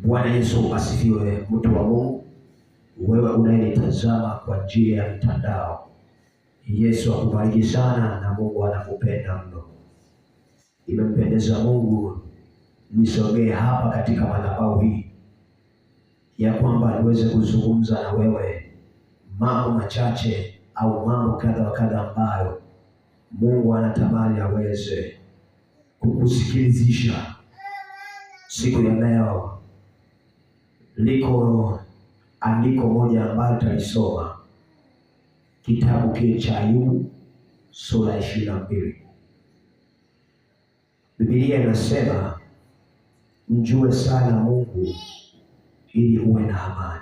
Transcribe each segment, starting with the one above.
Bwana Yesu asifiwe. Mtu wa Mungu, wewe unayenitazama kwa njia ya mtandao, Yesu akubariki sana na Mungu anakupenda mno. Imempendeza Mungu nisogee hapa katika madhabahu hii ya kwamba niweze kuzungumza na wewe mambo machache au mambo kadha wa kadha ambayo Mungu anatamani aweze kukusikilizisha siku ya leo. Liko andiko moja ambalo talisoma, kitabu kile cha Ayubu sura 22. Biblia inasema mjue sana Mungu ili uwe na amani,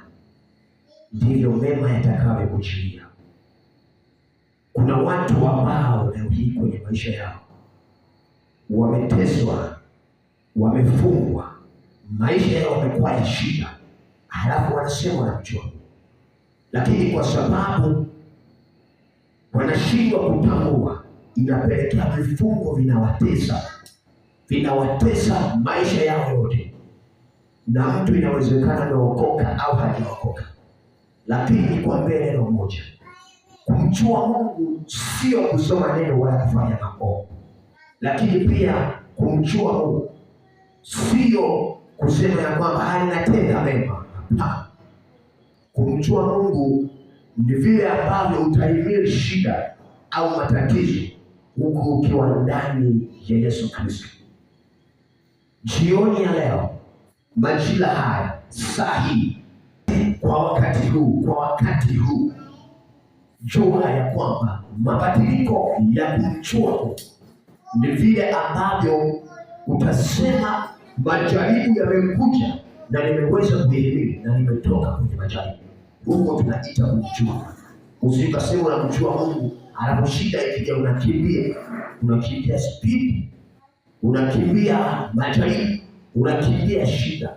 ndivyo mema yatakavyokujilia. Kuna watu ambao leo hii kwenye maisha yao wameteswa, wamefungwa, maisha yao yamekuwa ya shida, halafu wanasema wanamjua, lakini kwa sababu wanashindwa kutambua, inapelekea vifungo vinawatesa maisha yao yote. Na mtu inawezekana ameokoka au hajaokoka, lakini nikwambie neno moja: kumjua Mungu sio kusoma neno wala kufanya mambo, lakini pia kumjua Mungu sio kusema ya kwamba ninatenda mema. Kumjua Mungu ni vile ambavyo utahimili shida au matatizo huku ukiwa ndani ya Yesu Kristo. Jioni ya leo, majira haya, saa hii, kwa wakati huu, jua ya kwamba mabadiliko ya kumjua Mungu ni vile ambavyo utasema majaribu yamekuja na nimeweza kuhimili na nimetoka kwenye majaribu. Huko tunaita kumjua. Usikasema unamjua Mungu alafu shida ikija unakimbia spidi, unakimbia majaribu, unakimbia shida.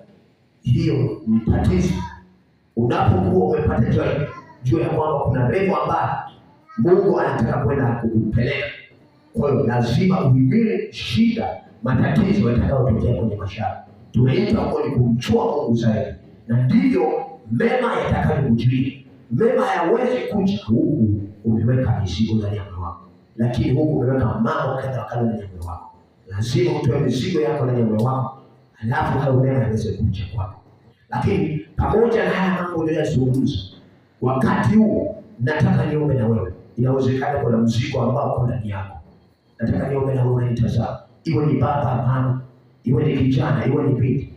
Hiyo ni tatizo. Unapokuwa umepata jaribu, jua ya kwamba kuna lengo ambalo Mungu anataka kwenda kukupeleka. Kwa hiyo lazima uhimili shida, matatizo yatakayotokea kwenye maisha. Tunaita kwa ni kumjua Mungu zaidi, na ndivyo mema yatakayokujia. Mema hayawezi kuja huku umeweka mizigo ndani ya moyo wako, lakini huku umeweka mambo kadha wa kadha ndani ya moyo wako. Lazima utoe mizigo yako ndani ya moyo wako, halafu hayo mema yaweze kuja kwako. Lakini pamoja na haya mambo niliyozungumza, wakati huo nataka niombe na wewe. Inawezekana kuna mzigo ambao uko ndani yako. Nataka niombe na wewe unanitazama, iwe ni baba, mama, iwe ni kijana, iwe ni binti.